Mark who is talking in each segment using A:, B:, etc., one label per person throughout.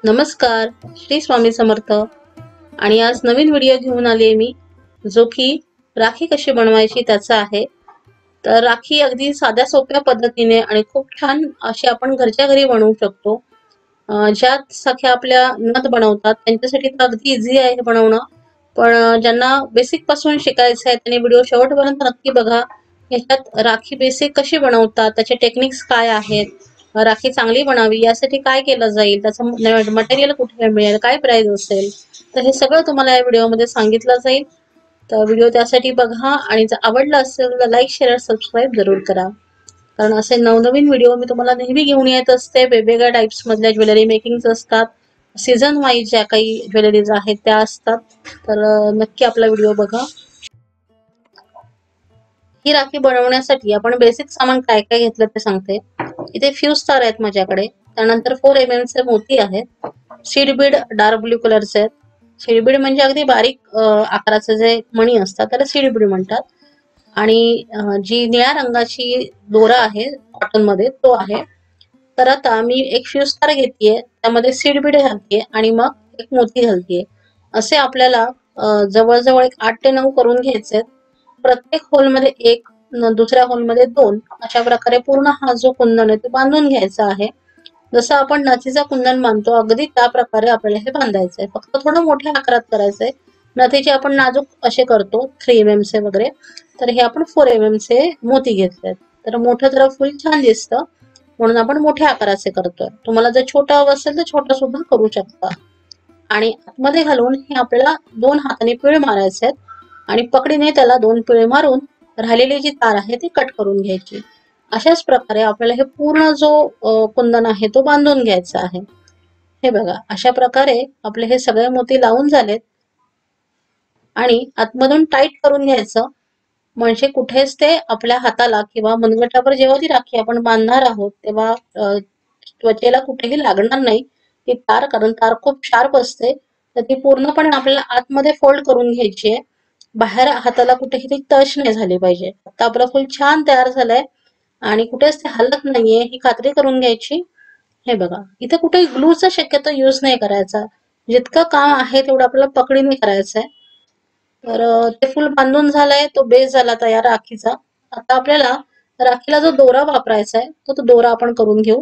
A: नमस्कार, श्री स्वामी समर्थ. आणि आज नवीन व्हिडिओ घेऊन आले मी, जो की राखी कशी बनवायची त्याचा आहे. तर राखी अगदी साध्या सोप्या पद्धतीने आणि खूप छान अशी आपण घरच्या घरी बनवू शकतो. ज्या सख्या आपल्या नथ बनवतात त्यांच्यासाठी तर अगदी इझी आहे हे बनवणं. पण ज्यांना बेसिक पासून शिकायचं आहे त्यांनी व्हिडिओ शेवटपर्यंत नक्की बघा. याच्यात राखी बेसिक कशी बनवतात, त्याचे टेक्निक्स काय आहेत, राखी चांगली बनावी यासाठी काय केलं जाईल, त्याचं मटेरियल कुठे मिळेल, काय प्राइस असेल, तर हे सगळं तुम्हाला या व्हिडिओमध्ये सांगितलं जाईल. तर व्हिडिओ त्यासाठी बघा आणि जर आवडला असेल तर लाईक शेअर सबस्क्राईब जरूर करा. कारण असे नवनवीन व्हिडिओ मी तुम्हाला नेहमी घेऊन येत असते. वेगवेगळ्या टाइप्स मधल्या ज्वेलरी मेकिंग असतात, सीझन वाईज ज्या काही ज्वेलरीज आहेत त्या असतात. तर नक्की आपला व्हिडिओ बघा. ही राखी बनवण्यासाठी आपण बेसिक सामान काय काय घेतलं ते सांगते. इथे फ्यूज तार आहेत माझ्याकडे, त्यानंतर 4 mm चे मोती आहेत, सीड बीड डार्क ब्ल्यू कलरचे आहेत. सीड बीड म्हणजे अगदी बारीक आकाराचे जे मणी असतात त्याला सीड बीड म्हणतात. आणि जी निळ्या रंगाची दोरा आहे कॉटन मध्ये तो आहे. तर आता मी एक फ्यूज तार घेतलीये, त्यामध्ये सीड बीड घालतीये आणि मग एक मोती घालतीये. असे आपल्याला जवळजवळ एक 8 ते 9 करून घ्यायचे. प्रत्येक होल मध्ये एक, दुसऱ्या होल मध्ये 2, अशा प्रकारे पूर्ण हा जो कुंदन आहे तो बांधून घ्यायचा आहे. जसं आपण नथीचा कुंदन बांधतो अगदी त्या प्रकारे आपल्याला हे बांधायचंय. फक्त थोडं मोठ्या आकारात करायचंय. नथीचे आपण नाजूक असे करतो 3 mm चे वगैरे, तर हे आपण 4 mm चे मोती घेतलेत. तर मोठं जरा फुल छान दिसतं म्हणून आपण मोठ्या आकाराचे करतोय. तुम्हाला जर छोटं हवं असेल तर छोटं सुद्धा करू शकता. आणि आतमध्ये घालून हे आपल्याला 2 हाताने पिळ मारायचे आहेत आणि पकडीने त्याला 2 पिळे मारून राहिलेली जी तार आहे ती कट करून घ्यायची. अशाच प्रकारे आपल्याला हे पूर्ण जो कुंदन आहे तो बांधून घ्यायचा आहे. हे बघा, अशा प्रकारे आपले हे सगळे मोती लावून झालेत आणि आतमधून टाईट करून घ्यायचं. म्हणजे कुठेच ते आपल्या हाताला किंवा मनगटावर जेव्हा ती राखी आपण बांधणार आहोत तेव्हा त्वचेला कुठेही लागणार नाही ती तार, कारण तार खूप शार्प असते. तर ती पूर्णपणे आपल्याला आतमध्ये फोल्ड करून घ्यायची आहे. बाहेर हाताला कुठेही ती टच नाही झाली पाहिजे. आता आपलं फुल छान तयार झालंय आणि कुठेच ते हलत नाहीये ही खात्री करून घ्यायची. हे बघा, इथे कुठे ग्लूचा शक्यतो यूज नाही करायचा. जितकं काम आहे तेवढं आपल्याला पकडीने करायचंय. तर ते फुल बांधून झालंय, तो बेस झाला तयार राखीचा. आता आपल्याला राखीला जो दोरा वापरायचा आहे तो दोरा आपण करून घेऊ.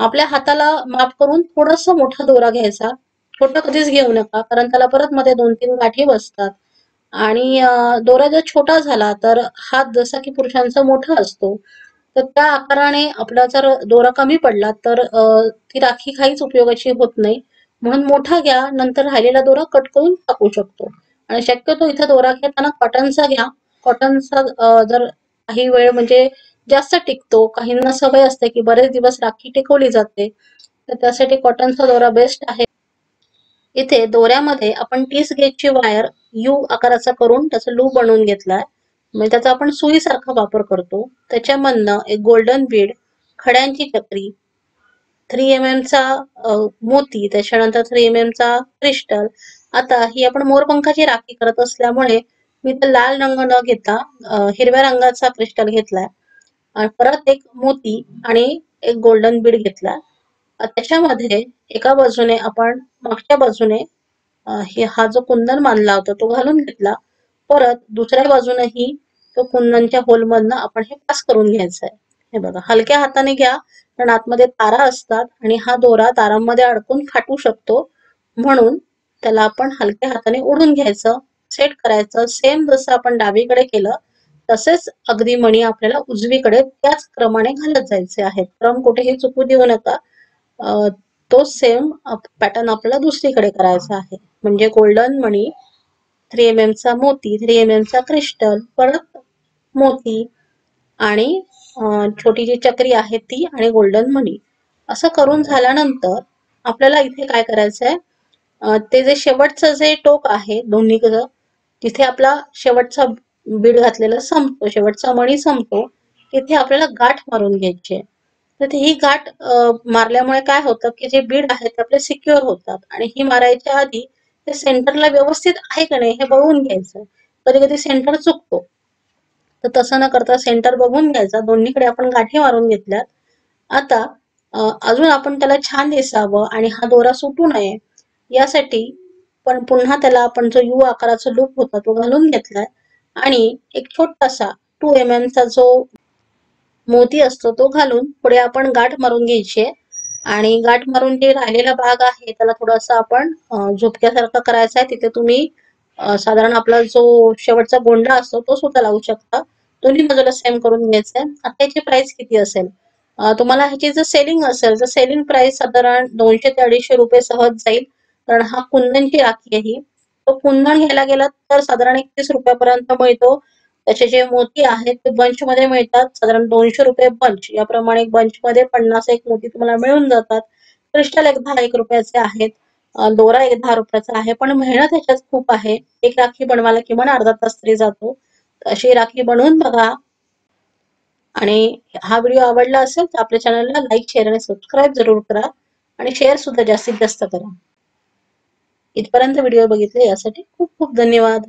A: आपल्या हाताला माप करून थोडासा मोठा दोरा घ्यायचा. छोटा कधीच घेऊ नका, कारण त्याला परत मध्ये 2-3 गाठी बसतात. आणि दोरा जर छोटा झाला तर हात जसा की पुरुषांचा मोठा असतो, तर त्या आकाराने आपला जर दोरा कमी पडला तर ती राखी काहीच उपयोगाची होत नाही. म्हणून मोठा घ्या, नंतर राहिलेला दोरा कट करून टाकू शकतो. आणि शक्यतो इथे दोरा घेताना कॉटनचा घ्या. कॉटनचा जर काही वेळ म्हणजे जास्त टिकतो. काहींना सवय असते की बरेच दिवस राखी टिकवली जाते, तर त्यासाठी कॉटनचा दोरा बेस्ट आहे. इथे दोऱ्यामध्ये आपण 30 गेजची वायर यू आकाराचा करून त्याचा लूप बनवून घेतलाय. म्हणजे त्याचा आपण सुईसारखा वापर करतो. त्याच्यामधनं एक गोल्डन बीड, खड्यांची चक्री, 3 mm चा मोती, त्याच्यानंतर 3 mm चा क्रिस्टल. आता ही आपण मोरपंखाची राखी करत असल्यामुळे मी तर लाल रंग न घेता हिरव्या रंगाचा क्रिस्टल घेतलाय. आणि परत एक मोती आणि एक गोल्डन बीड घेतला. त्याच्यामध्ये एका बाजूने आपण मागच्या बाजूने हा जो कुंदन बांधला होता तो घालून घेतला. परत दुसऱ्या बाजूनेही तो कुंदनच्या होल मधनं आपण हे पास करून घ्यायचं आहे. हे बघा, हलक्या हाताने घ्या कारण आतमध्ये तारा असतात आणि हा दोरा तारांमध्ये अडकून फाटू शकतो. म्हणून त्याला आपण हलक्या हाताने ओढून घ्यायचं, सेट करायचं. सेम जसं आपण डावीकडे केलं तसेच अगदी मणी आपल्याला उजवीकडे त्याच क्रमाने घालत जायचे आहेत. क्रम कुठेही चुकू देऊ नका. तो सेम पॅटर्न आपल्याला दुसरीकडे करायचा आहे. म्हणजे गोल्डन मणी, 3 mm चा मोती, 3 mm चा क्रिस्टल, परत मोती आणि छोटी जी चक्री आहे ती आणि गोल्डन मणी. असं करून झाल्यानंतर आपल्याला इथे काय करायचंय, ते जे शेवटचं जे टोक आहे दोन्हीकडं, तिथे आपला शेवटचा बीड घातलेला संपतो, शेवटचा मणी संपतो, तिथे आपल्याला गाठ मारून घ्यायची आहे. तर ही गाठ मारल्यामुळे काय होतं की जे बीड आहेत ते आपले सिक्युअर होतात. आणि ही मारायच्या आधी ते सेंटरला व्यवस्थित आहे का नाही हे बघून घ्यायचं. कधी कधी सेंटर चुकतो, तर तसं न करता सेंटर बघून घ्यायचा. दोन्हीकडे आपण गाठी मारून घेतल्यात. आता अजून आपण त्याला छान दिसावं आणि हा दोरा सुटू नये यासाठी पण पुन्हा त्याला आपण जो यू आकाराचा लूप होता तो घालून घेतलाय आणि एक छोटासा 2 mm चा जो मोती असतो तो घालून पुढे आपण गाठ मारून घ्यायची आहे आणि गाठ मारून जे राहिलेला भाग आहे त्याला थोडासा आपण झुपक्यासारखा करायचा आहे. तिथे तुम्ही साधारण आपला जो शेवटचा गोंडा असतो तो सुद्धा लावू शकता. दोन्ही बाजूला सेम करून घ्यायचंय. आता याची प्राइस किती असेल? तुम्हाला ह्याची जर सेलिंग असेल तर सेलिंग प्राइस साधारण 200 ते 250 रुपये सहज जाईल. कारण हा कुंदनची राखी आहे. तो कुंदन घ्यायला गेला तर साधारण 31 रुपयापर्यंत मिळतो. त्याचे जे मोती आहेत ते बंच मध्ये मिळतात. साधारण 200 रुपये बंच. याप्रमाणे बंच मध्ये 50 एक मोती तुम्हाला मिळून जातात. क्रिस्टल एक 10 रुपयाचे आहेत. दोरा एक 10 रुपयाचा आहे. पण मेहनत ह्याच्यात खूप आहे. एक राखी बनवायला किमान अर्धा तास तरी जातो. अशी राखी बनवून बघा. आणि हा व्हिडिओ आवडला असेल तर आपल्या चॅनलला लाईक, शेअर आणि सबस्क्राईब जरूर करा आणि शेअर सुद्धा जास्तीत जास्त करा. इथपर्यंत व्हिडिओ बघितले यासाठी खूप खूप धन्यवाद.